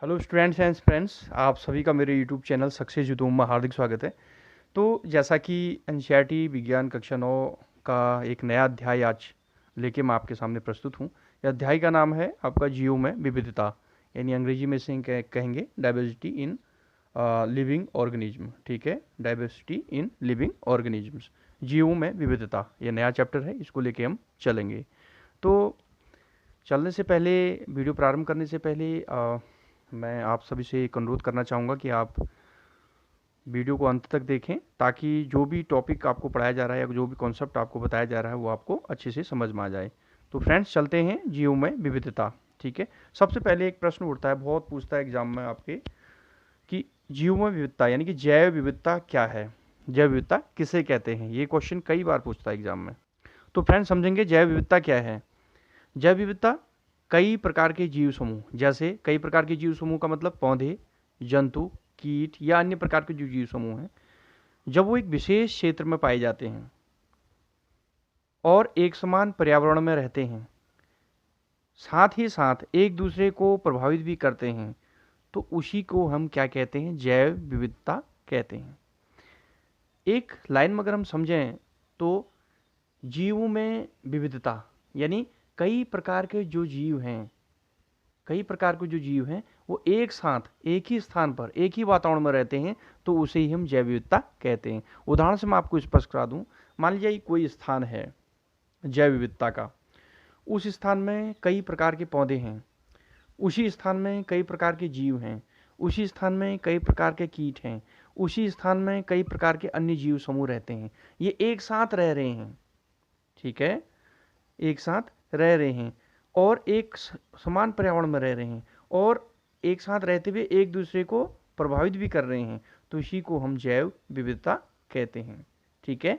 Hello students and friends, आप सभी का मेरे यूट्यूब चैनल सक्सेस यूट्यूब में हार्दिक स्वागत है। तो जैसा कि एनसीईआरटी विज्ञान कक्षा 9 का एक नया अध्याय आज लेके मैं आपके सामने प्रस्तुत हूँ। यह अध्याय का नाम है आपका जीव में विविधता, यानी अंग्रेजी में इसे कहेंगे डाइवर्सिटी इन लिविंग ऑर्गेनिज्म। ठीक है, डाइवर्सिटी इन लिविंग ऑर्गेनिजम्स, जीवों में विविधता, यह नया चैप्टर है, इसको लेके हम चलेंगे। तो चलने से पहले, वीडियो प्रारंभ करने से पहले मैं आप सभी से एक अनुरोध करना चाहूँगा कि आप वीडियो को अंत तक देखें, ताकि जो भी टॉपिक आपको पढ़ाया जा रहा है या जो भी कॉन्सेप्ट आपको बताया जा रहा है वो आपको अच्छे से समझ में आ जाए। तो फ्रेंड्स, चलते हैं जीव में विविधता। ठीक है, सबसे पहले एक प्रश्न उठता है, बहुत पूछता है एग्जाम में आपके, कि जीव में विविधता यानी कि जैव विविधता क्या है, जैव विविधता किसे कहते हैं। ये क्वेश्चन कई बार पूछता है एग्जाम में। तो फ्रेंड्स, समझेंगे जैव विविधता क्या है। जैव विविधता कई प्रकार के जीव समूह, जैसे कई प्रकार के जीव समूह का मतलब पौधे, जंतु, कीट या अन्य प्रकार के जो जीव समूह हैं, जब वो एक विशेष क्षेत्र में पाए जाते हैं और एक समान पर्यावरण में रहते हैं, साथ ही साथ एक दूसरे को प्रभावित भी करते हैं, तो उसी को हम क्या कहते हैं, जैव विविधता कहते हैं। एक लाइन में अगर हम समझें तो जीवों में विविधता यानी कई प्रकार के जो जीव हैं, कई प्रकार के जो जीव हैं वो एक साथ एक ही स्थान पर एक ही वातावरण में रहते हैं, तो उसे ही हम जैव विविधता कहते हैं। उदाहरण से मैं आपको स्पष्ट करा दूं, मान लीजिए कोई स्थान है जैव विविधता का, उस स्थान में कई प्रकार के पौधे हैं, उसी स्थान में कई प्रकार के जीव हैं, उसी स्थान में कई प्रकार के कीट हैं, उसी स्थान में कई प्रकार के अन्य जीव समूह रहते हैं, ये एक साथ रह रहे हैं। ठीक है, एक साथ रह रहे हैं और एक समान पर्यावरण में रह रहे हैं और एक साथ रहते हुए एक दूसरे को प्रभावित भी कर रहे हैं, तो इसी को हम जैव विविधता कहते हैं। ठीक है,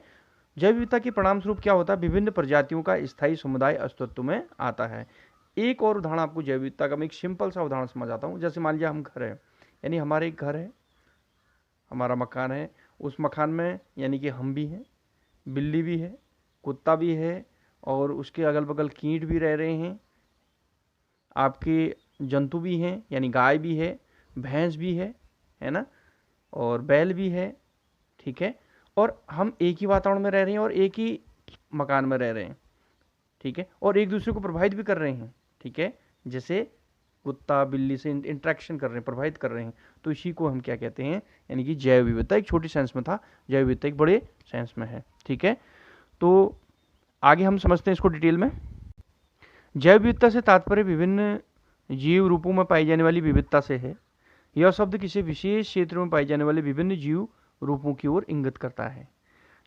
जैव विविधता के परिणाम स्वरूप क्या होता है, विभिन्न प्रजातियों का स्थायी समुदाय अस्तित्व में आता है। एक और उदाहरण आपको जैव विविधता का मैं एक सिंपल सा उदाहरण समझाता हूँ। जैसे मान लीजिए हम घर है, यानी हमारे एक घर है, हमारा मकान है, उस मकान में यानी कि हम भी हैं, बिल्ली भी है, कुत्ता भी है और उसके अगल बगल कीट भी रह रहे हैं, आपके जंतु भी हैं यानी गाय भी है, भैंस भी है ना, और बैल भी है। ठीक है, और हम एक ही वातावरण में रह रहे हैं और एक ही मकान में रह रहे हैं। ठीक है, और एक दूसरे को प्रभावित भी कर रहे हैं। ठीक है, जैसे कुत्ता बिल्ली से इंटरेक्शन कर रहे हैं, प्रभावित कर रहे हैं, तो इसी को हम क्या कहते हैं, यानी कि जैव विविधता। एक छोटी सेंस में था, जैव विविधता एक बड़े सेंस में है। ठीक है, तो आगे हम समझते हैं इसको डिटेल में। जैव विविधता से तात्पर्य विभिन्न जीव रूपों में पाई जाने वाली विविधता से है। यह शब्द किसी विशेष क्षेत्र में पाए जाने वाले विभिन्न जीव रूपों की ओर इंगित करता है।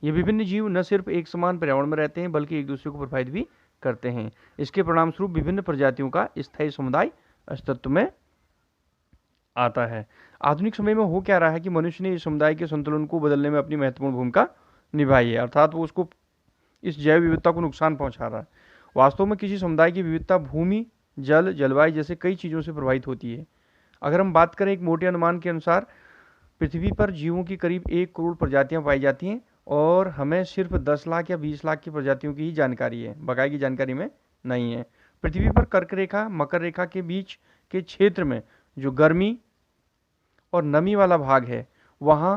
ये विभिन्न जीव न सिर्फ एक समान पर्यावरण में रहते हैं, बल्कि एक दूसरे को प्रभावित भी करते हैं। इसके परिणाम स्वरूप विभिन्न प्रजातियों का स्थायी समुदाय अस्तित्व में आता है। आधुनिक समय में हो क्या रहा है कि मनुष्य ने इस समुदाय के संतुलन को बदलने में अपनी महत्वपूर्ण भूमिका निभाई है, अर्थात वो उसको, इस जैव विविधता को नुकसान पहुंचा रहा है। वास्तव में किसी समुदाय की विविधता भूमि, जल, जलवायु जैसे कई चीज़ों से प्रभावित होती है। अगर हम बात करें, एक मोटे अनुमान के अनुसार पृथ्वी पर जीवों की करीब 1 करोड़ प्रजातियां पाई जाती हैं और हमें सिर्फ 10 लाख या 20 लाख की प्रजातियों की ही जानकारी है, बकाई की जानकारी में नहीं है। पृथ्वी पर कर्क रेखा मकर रेखा के बीच के क्षेत्र में जो गर्मी और नमी वाला भाग है, वहाँ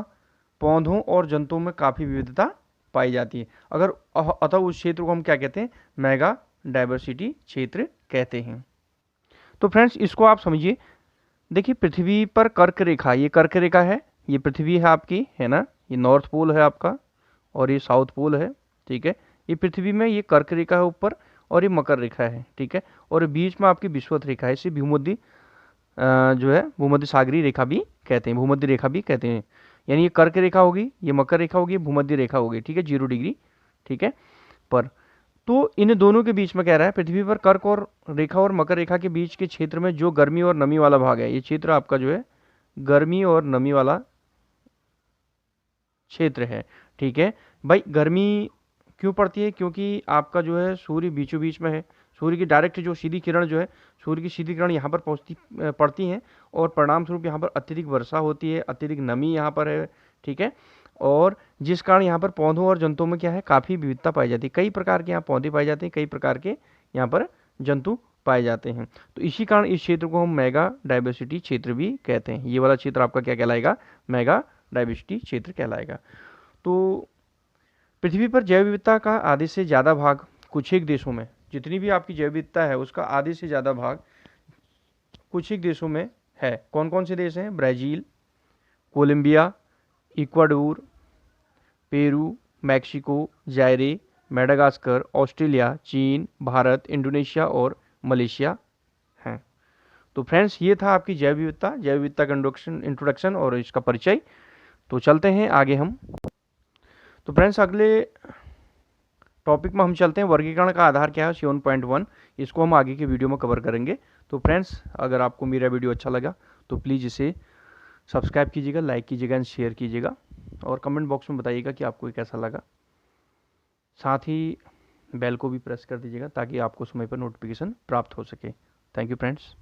पौधों और जंतुओं में काफ़ी विविधता पाई जाती है। अगर अतः उस क्षेत्र को हम क्या कहते हैं, मेगा डाइवर्सिटी क्षेत्र कहते हैं। तो फ्रेंड्स, इसको आप समझिए। देखिए, पृथ्वी पर कर्क रेखा, ये कर्क रेखा है, ये पृथ्वी है आपकी, है ना, ये नॉर्थ पोल है आपका और ये साउथ पोल है। ठीक है, ये पृथ्वी में ये कर्क रेखा है ऊपर और ये मकर रेखा है। ठीक है, और बीच में आपकी विषुवत रेखा है, इसे भूमध्य जो है भूमध्य सागरीय रेखा भी कहते हैं, भूमध्य रेखा भी कहते हैं। यानी ये कर्क रेखा होगी, ये मकर रेखा होगी, भूमध्य रेखा होगी। ठीक है, 0 डिग्री। ठीक है, पर तो इन दोनों के बीच में कह रहा है, पृथ्वी पर कर्क और रेखा और मकर रेखा के बीच के क्षेत्र में जो गर्मी और नमी वाला भाग है, ये क्षेत्र आपका जो है गर्मी और नमी वाला क्षेत्र है। ठीक है भाई, गर्मी क्यों पड़ती है, क्योंकि आपका जो है सूर्य बीचों बीच में है, सूर्य की डायरेक्ट जो सीधी किरण जो है, सूर्य की सीधी किरण यहाँ पर पड़ती हैं और परिणाम स्वरूप यहाँ पर अत्यधिक वर्षा होती है, अत्यधिक नमी यहाँ पर है। ठीक है, और जिस कारण यहाँ पर पौधों और जंतुओं में क्या है, काफ़ी विविधता पाई जाती है। कई प्रकार के यहाँ पौधे पाए जाते हैं, कई प्रकार के यहाँ पर जंतु पाए जाते हैं। तो इसी कारण इस क्षेत्र को हम मेगा डाइवर्सिटी क्षेत्र भी कहते हैं। ये वाला क्षेत्र आपका क्या कहलाएगा? मेगा डाइवर्सिटी क्षेत्र कहलाएगा। तो पृथ्वी पर जैव विविधता का आधे से ज़्यादा भाग कुछ एक देशों में, जितनी भी आपकी जैव विविधता है उसका आधे से ज़्यादा भाग कुछ एक देशों में है। कौन कौन से देश हैं? Brazil, Colombia, Ecuador, Peru, Mexico, Zaire, Madagascar, Australia, चीन, भारत, इंडोनेशिया और मलेशिया हैं। तो फ्रेंड्स, ये था आपकी जैव विविधता का इंट्रोडक्शन और इसका परिचय। तो चलते हैं आगे हम। तो फ्रेंड्स, अगले टॉपिक में हम चलते हैं, वर्गीकरण का आधार क्या है, 7.1। इसको हम आगे की वीडियो में कवर करेंगे। तो फ्रेंड्स, अगर आपको मेरा वीडियो अच्छा लगा तो प्लीज़ इसे सब्सक्राइब कीजिएगा, लाइक कीजिएगा एंड शेयर कीजिएगा, और कमेंट बॉक्स में बताइएगा कि आपको ये कैसा लगा। साथ ही बेल को भी प्रेस कर दीजिएगा ताकि आपको समय पर नोटिफिकेशन प्राप्त हो सके। Thank you friends.